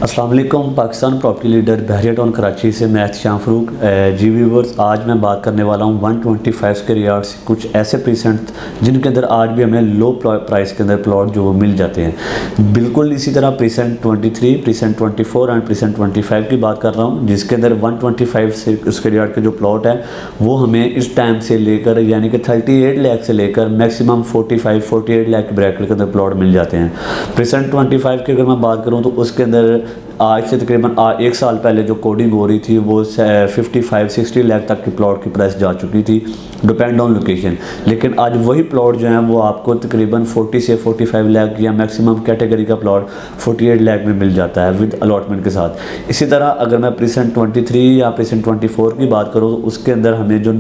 अस्सलाम वालेकुम। Pakistan property leader बहरिया town Karachi से मैं एहतिशाम फ़रूक। जी व्यूवर्स, आज मैं बात करने वाला हूँ 125 स्क्वायर यार्ड से कुछ ऐसे प्रीसेंट जिनके अंदर आज भी हमें लो प्राइस के अंदर प्लॉट जो वो मिल जाते हैं। बिल्कुल इसी तरह प्रीसेंट 23, प्रीसेंट 24 एंड प्रीसेंट 25 की बात कर रहा हूँ, जिसके अंदर 125 स्क्वायर यार्ड के जो प्लॉट है वो हमें इस टाइम से लेकर यानी कि 38 लाख से लेकर मैक्सिमम 45-48 लाख के ब्रैकेट के अंदर प्लॉट मिल जाते हैं। प्रीसेंट 25 की अगर मैं बात करूँ तो उसके अंदर आज से तकरीबन एक साल पहले जो कोडिंग हो रही थी वो 55-60 लाख तक की प्लॉट की प्राइस जा चुकी थी, डिपेंड ऑन लोकेशन। लेकिन आज वही प्लॉट जो है वो आपको तकरीबन 40 से 45 लाख या मैक्सिमम कैटेगरी का प्लॉट 48 लाख में मिल जाता है विद अलॉटमेंट के साथ। इसी तरह अगर मैं प्रीसेंट 23 या प्रीसेंट 24 की बात करूँ तो उसके अंदर हमें जो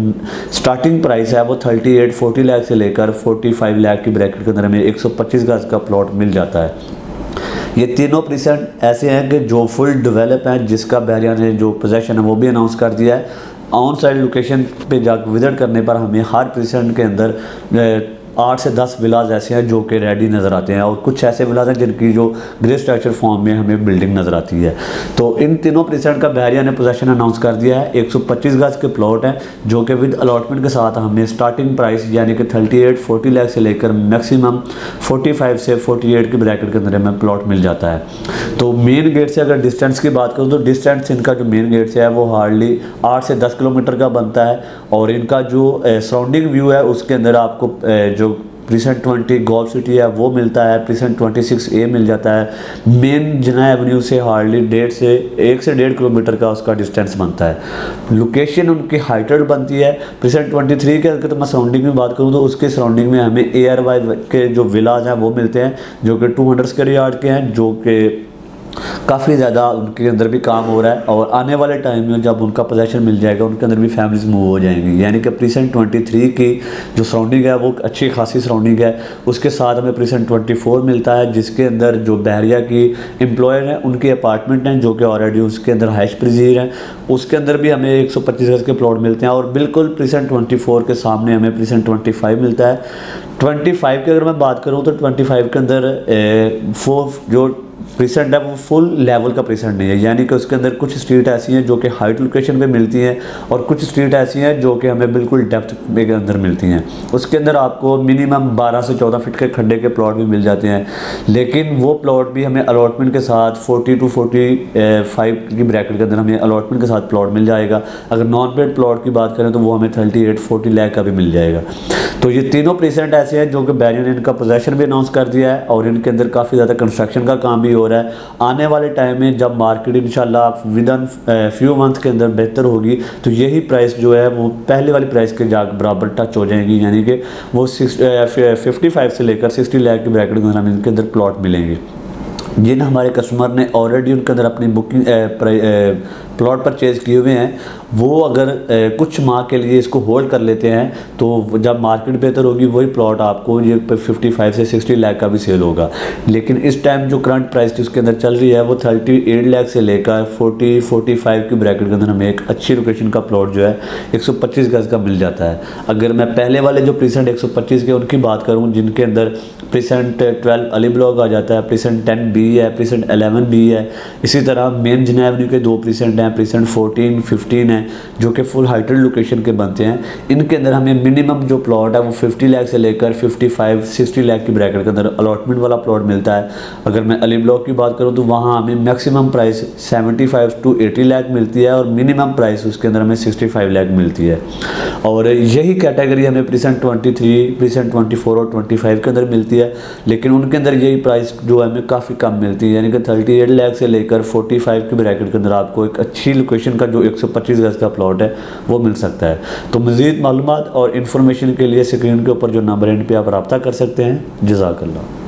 स्टार्टिंग प्राइस है वो 38-40 लाख से लेकर 45 लाख की ब्रैकेट के अंदर हमें 125 गज का प्लॉट मिल जाता है। ये तीनों प्रीसेंट ऐसे हैं कि जो फुल डेवलप हैं, जिसका बहरिया ने जो पोजेशन है वो भी अनाउंस कर दिया है। ऑन साइड लोकेशन पे जाकर विजिट करने पर हमें हर प्रीसेंट के अंदर 8 से 10 विलाज ऐसे हैं जो कि रेडी नज़र आते हैं, और कुछ ऐसे विलाज हैं जिनकी जो ग्रे स्ट्रक्चर फॉर्म में हमें बिल्डिंग नज़र आती है। तो इन तीनों प्रीसेंट का बहरिया ने पोजेशन अनाउंस कर दिया है। 125 गज के प्लॉट हैं जो कि विद अलॉटमेंट के साथ हमें स्टार्टिंग प्राइस यानी कि 38-40 लाख से लेकर मैक्सिमम 45 से 48 की ब्रैकेट के अंदर हमें प्लॉट मिल जाता है। तो मेन गेट से अगर डिस्टेंस की बात करूँ तो डिस्टेंस इनका जो मेन गेट से है वो हार्डली 8 से 10 किलोमीटर का बनता है, और इनका जो सराउंडिंग व्यू है उसके अंदर आपको जो प्रीसेंट 20 गोल्फ सिटी है वो मिलता है, प्रीसेंट 26A मिल जाता है। मेन जिना एवेन्यू से हार्डली 1 से 1.5 किलोमीटर का उसका डिस्टेंस बनता है। लोकेशन उनकी हाइटेड बनती है। प्रीसेंट 23 के अगर तो मैं सराउंडिंग में बात करूँ तो उसके सराउंडिंग में हमें ARY के जो विलाज हैं वो मिलते हैं जो कि 200 स्क्वायर यार्ड के हैं, जो कि काफ़ी ज़्यादा उनके अंदर भी काम हो रहा है, और आने वाले टाइम में जब उनका पोजेशन मिल जाएगा उनके अंदर भी फैमिलीज मूव हो जाएंगी। यानी कि प्रीसेंट 23 की जो सराउंडिंग है वो अच्छी खासी सराउंडिंग है। उसके साथ हमें प्रीसेंट 24 मिलता है जिसके अंदर जो बहरिया की एम्प्लॉयर हैं उनके अपार्टमेंट हैं जो कि ऑलरेडी उसके अंदर हाइश प्रिजीर हैं। उसके अंदर भी हमें 125 गज के प्लॉट मिलते हैं, और बिल्कुल प्रीसेंट 24 के सामने हमें प्रीसेंट 25 मिलता है। 25 की अगर मैं बात करूँ तो 25 के अंदर जो प्रीसेंट है वो फुल लेवल का प्रीसेंट नहीं है, यानी कि उसके अंदर कुछ स्ट्रीट ऐसी हैं जो कि हाइट लोकेशन पे मिलती हैं, और कुछ स्ट्रीट ऐसी हैं जो कि हमें बिल्कुल डेप्थ के अंदर मिलती हैं। उसके अंदर आपको मिनिमम 12 से 14 फीट के खड्डे के प्लॉट भी मिल जाते हैं, लेकिन वो प्लॉट भी हमें अलॉटमेंट के साथ 40 to 45 की ब्रैकेट के अंदर हमें अलॉटमेंट के साथ प्लॉट मिल जाएगा। अगर नॉन पेड प्लॉट की बात करें तो वो हमें 38-40 लाख का भी मिल जाएगा। तो ये तीनों प्रीसेंट ऐसे हैं जो कि बहरिया ने इनका पोजेशन भी अनाउंस कर दिया है, और इनके अंदर काफ़ी ज़्यादा कंस्ट्रक्शन का काम भी हो रहा है। आने वाले टाइम में जब मार्केट इंशाल्लाह विदिन फ्यू मंथ के अंदर बेहतर होगी तो यही प्राइस जो है वो पहले वाली प्राइस के बराबर टच हो जाएगी, यानी कि वो 55 से लेकर 60 लाख की ब्रैकेट में हमें इनके अंदर प्लॉट मिलेंगे। जिन हमारे कस्टमर ने ऑलरेडी उनके अंदर अपनी बुकिंग प्लॉट परचेज़ किए हुए हैं वो अगर कुछ माह के लिए इसको होल्ड कर लेते हैं तो जब मार्केट बेहतर होगी वही प्लॉट आपको ये 55 से 60 लाख का भी सेल होगा। लेकिन इस टाइम जो करंट प्राइस उसके अंदर चल रही है वो 38 लाख से लेकर 40-45 की ब्रैकेट के अंदर हमें एक अच्छी लोकेशन का प्लॉट जो है 125 गज का मिल जाता है। अगर मैं पहले वाले जो प्रीसेंट 125 के उनकी बात करूँ, जिनके अंदर प्रीसेंट 12 अली ब्लॉक आ जाता है, प्रीसेंट 10B है, प्रीसेंट 11B है, इसी तरह मेन जिना एवेन्यू के 2 प्रीसेंट हैं, प्रीसेंट 14-15 है जो कि फुल हाइटेड लोकेशन के बनते हैं। इनके अंदर हमें मिनिमम जो प्लॉट है वो 50 लाख से लेकर 55-60 लाख की ब्रैकेट के अंदर अलॉटमेंट वाला प्लॉट मिलता है। अगर मैं अली ब्लॉक की बात करूं तो वहां हमें मैक्सिमम प्राइस 75 to 80 लाख मिलती है, और मिनिमम प्राइस उसके अंदर हमें 65 लाख मिलती है। और यही कैटेगरी हमें प्रीसेंट 23, प्रीसेंट 24 और 25 के अंदर मिलती है, लेकिन उनके अंदर यही प्राइस जो है हमें काफ़ी कम मिलती है, यानी कि 38 लाख से लेकर 45 की ब्रैकेट के अंदर आपको एक अच्छी लोकेशन का जो 125 गज का प्लॉट है वो मिल सकता है। तो मज़ीद मालूमात और इन्फॉर्मेशन के लिए स्क्रीन के ऊपर जो नंबर एंड पे आप रब्ता कर सकते हैं। जज़ाकल्लाह।